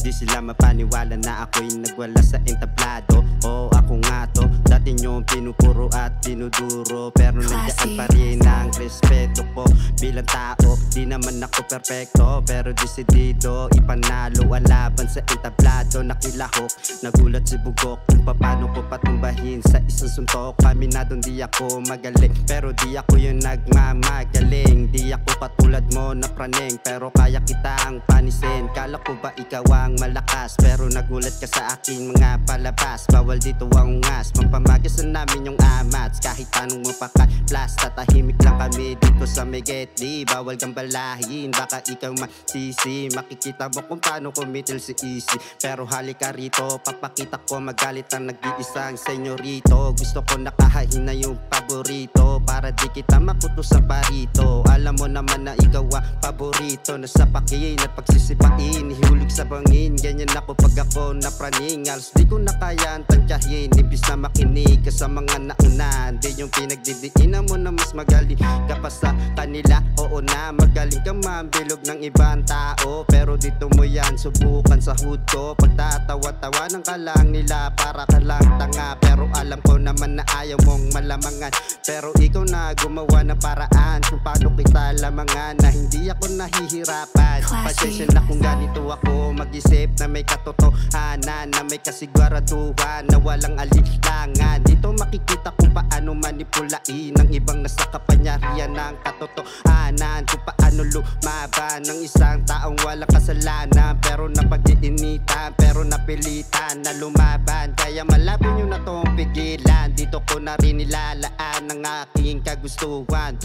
Di sila mapaniwala na ako'y nagwala sa entablado. Oo, ako nga to, dati nyong pinupuro at pinuduro, pero nandiyan pa rin ang respeto ko bilang tao. Di naman ako perfecto, pero desidido ipanalo ang laban sa entablado. Nakilahok, nagulat si Bugok kung paano ko patumbahin sa isang suntok. Paminadong di ako magaling, pero di ako yung nagmamagaling. Di ako katulad mo na praneng, pero kaya kitang panisin. Kala ko ba ikaw ang malakas, pero nagulat ka sa aking mga palabas. Bawal dito ang ungas, mampamagas na namin yung amats. Kahit anong mapaka-plus, tatahimik lang kami dito sa Meget. Di bawal kang balahin, baka ikaw masisi. Makikita mo kung paano kumitil si Easy. Pero halika rito, papakita ko magalit ang nag-iisang senyorito. Gusto ko nakahain na yung paborito, para di kita makutos sa parito. Alam mo naman na ikaw ang paborito, nasa pakin at pagsisipain, ihulog sa bangin. Ganyan ako pag ako napraning, alos di ko na kaya ang tansyahin. Imbis na makinig ka sa mga nauna, di yung pinagdidiinan mo na mas magaling ka pa sa kanila. Oo na, magaling ka mambilog ng ibang tao, pero dito mo yan subukan sa hood ko. Pagtatawa-tawanan ka lang nila, para ka lang tanga. Pero alam ko naman na ayaw mong malamangan, pero ikaw na gumawa ng paraan kung paano kita lamangan, na hindi ako nahihirapan. Pasensya na kung ganito ako mag-isip, na may katotohanan, na may kasiguraduhan, na walang alinlangan. Dito makikita kung paano manipulain ng ibang nasa kapangyarihan ng katotohanan, kung paano lumaban ng isang taong walang kasalanan, pero napag-iinitan, pero napilitan na lumaban. Kaya malabo nyo na tong pigilan, dito ko na rin nilalaan ang aking kagustuhan.